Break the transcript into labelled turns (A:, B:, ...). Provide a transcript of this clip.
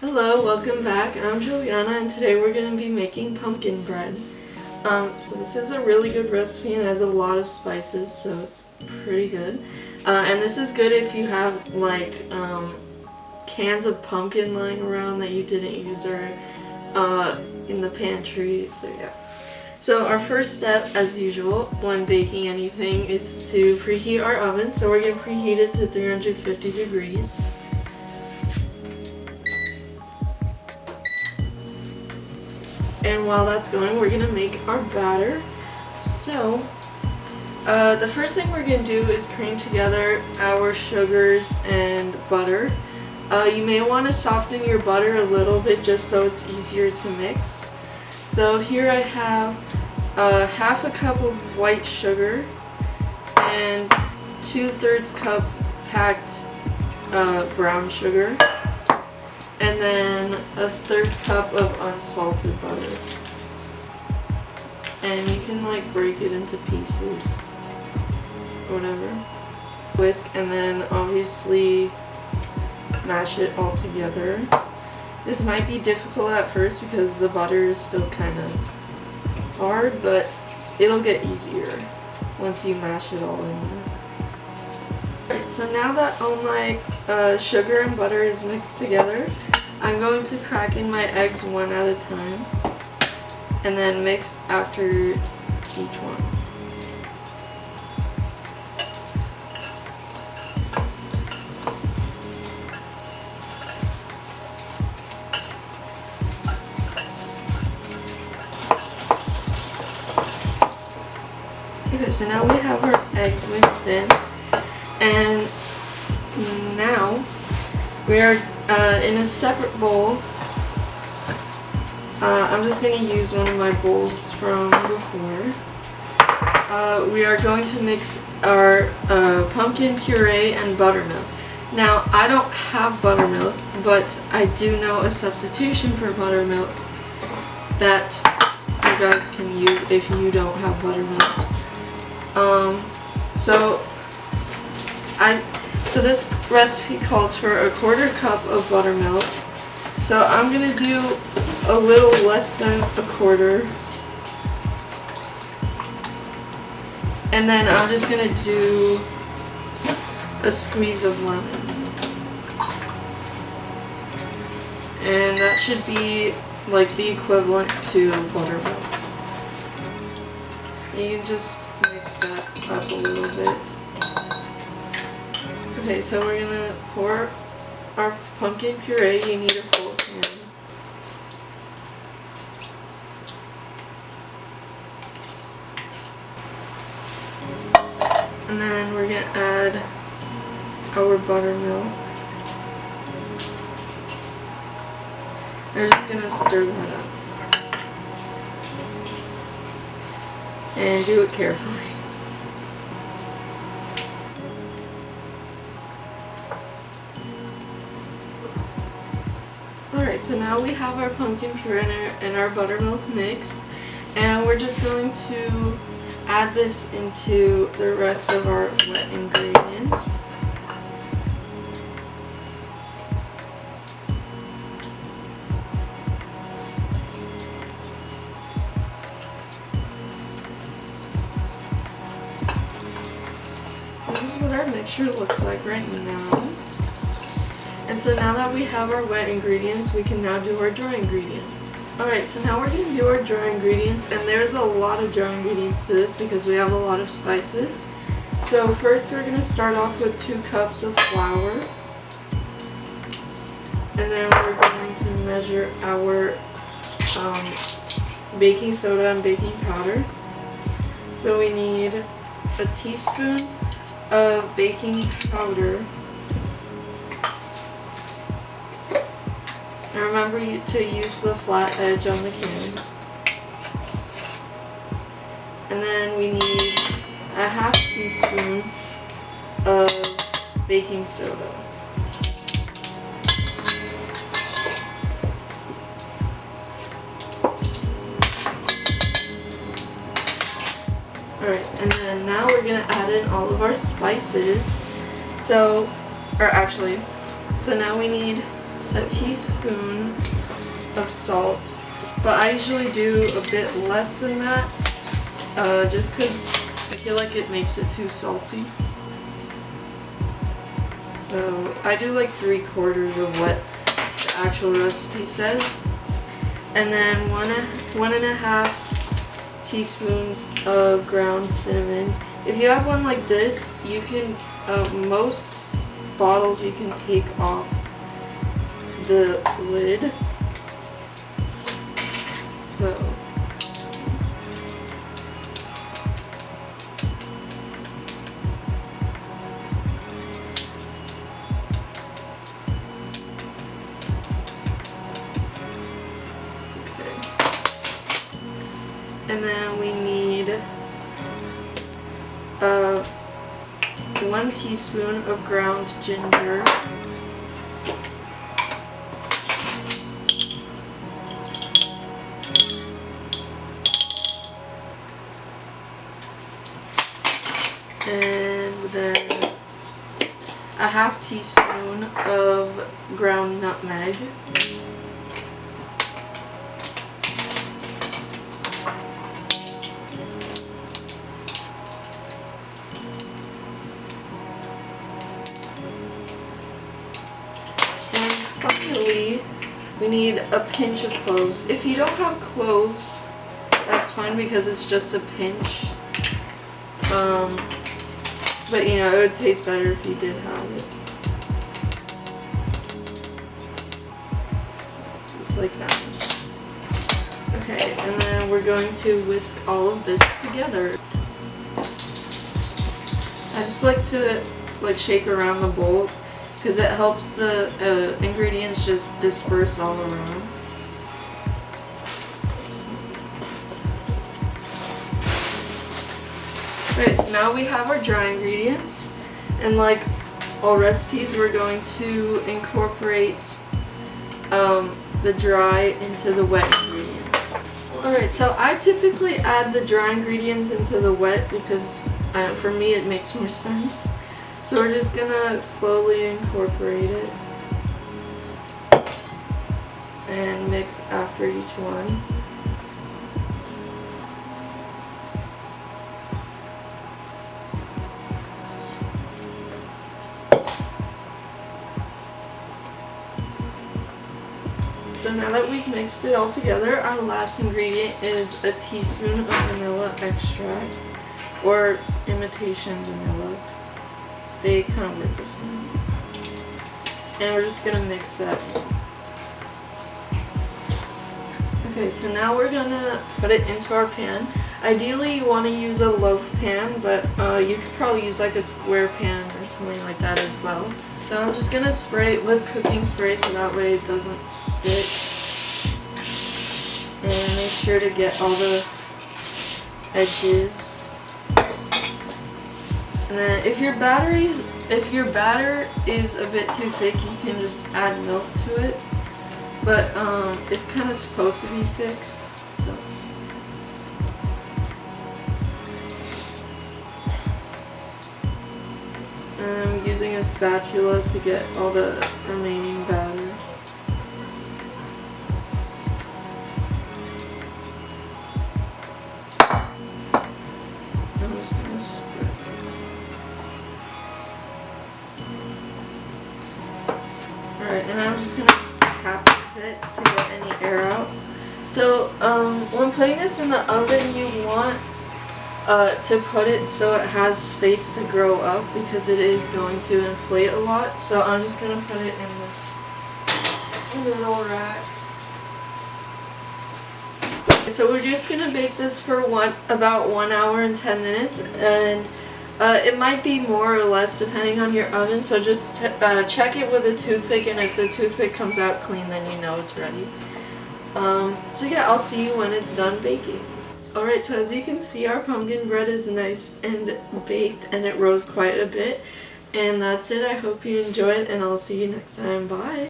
A: Hello, welcome back. I'm Juliana and today we're going to be making pumpkin bread. So this is a really good recipe and has a lot of spices, so it's pretty good. And this is good if you have like cans of pumpkin lying around that you didn't use or in the pantry, so yeah. So our first step, as usual, when baking anything is to preheat our oven. So we're going to preheat it to 350 degrees. And while that's going, we're going to make our batter. So, the first thing we're going to do is cream together our sugars and butter. You may want to soften your butter a little bit just so it's easier to mix. So here I have half a cup of white sugar and 2/3 cup packed brown sugar. And then a 1/3 cup of unsalted butter. And you can like break it into pieces, whatever. Whisk and then obviously mash it all together. This might be difficult at first because the butter is still kind of hard, but it'll get easier once you mash it all in there. Alright, so now that all my sugar and butter is mixed together, I'm going to crack in my eggs one at a time and then mix after each one. Okay, so now we have our eggs mixed in, and now we are in a separate bowl. I'm just going to use one of my bowls from before. We are going to mix our pumpkin puree and buttermilk. Now, I don't have buttermilk, but I do know a substitution for buttermilk that you guys can use if you don't have buttermilk. So this recipe calls for a 1/4 cup of buttermilk. So I'm going to do a little less than a quarter. And then I'm just going to do a squeeze of lemon. And that should be like the equivalent to buttermilk. You can just mix that up a little bit. Okay, so we're gonna pour our pumpkin puree. You need a full can. And then we're gonna add our buttermilk. We're just gonna stir that up. And do it carefully. Alright, so now we have our pumpkin puree and our buttermilk mixed, and we're just going to add this into the rest of our wet ingredients. This is what our mixture looks like right now. And so now that we have our wet ingredients, we can now do our dry ingredients. Alright, so now we're going to do our dry ingredients, and there's a lot of dry ingredients to this because we have a lot of spices. So first we're going to start off with 2 cups of flour. And then we're going to measure our baking soda and baking powder. So we need a teaspoon of baking powder. And remember to use the flat edge on the can. And then we need a 1/2 teaspoon of baking soda. Alright, and then now we're going to add in all of our spices. So now we need a teaspoon of salt, but I usually do a bit less than that, just because I feel like it makes it too salty. So I do like 3/4 of what the actual recipe says. And then one and a half teaspoons of ground cinnamon. If you have one like this, you can, most bottles you can take off the lid. So and then we need 1 teaspoon of ground ginger, and then a 1/2 teaspoon of ground nutmeg. Finally, we need a pinch of cloves. If you don't have cloves, that's fine because it's just a pinch. But you know, it would taste better if you did have it. Just like that. Okay, and then we're going to whisk all of this together. I just like to shake around the bowl, because it helps the ingredients just disperse all around. Okay, so now we have our dry ingredients, and like all recipes, we're going to incorporate the dry into the wet ingredients. Alright, so I typically add the dry ingredients into the wet because for me it makes more sense. So we're just gonna slowly incorporate it and mix after each one. So now that we've mixed it all together, our last ingredient is a teaspoon of vanilla extract, or imitation vanilla. They kind of work the same. And we're just gonna mix that. Okay, so now we're gonna put it into our pan. Ideally, you want to use a loaf pan, but you could probably use like a square pan or something like that as well. So I'm just gonna spray it with cooking spray so that way it doesn't stick. And make sure to get all the edges. And then if your batter is a bit too thick, you can just add milk to it. But it's kind of supposed to be thick, so. And I'm using a spatula to get all the remaining batter. I'm just gonna spread it. Alright, and I'm just gonna tap it to get any air out. So when putting this in the oven, you want to put it so it has space to grow up because it is going to inflate a lot. So I'm just going to put it in this little rack. So we're just going to bake this for about 1 hour and 10 minutes, and it might be more or less depending on your oven, so just check it with a toothpick, and if the toothpick comes out clean, then you know it's ready. So yeah, I'll see you when it's done baking. Alright, so as you can see, our pumpkin bread is nice and baked, and it rose quite a bit. And that's it. I hope you enjoyed, and I'll see you next time. Bye!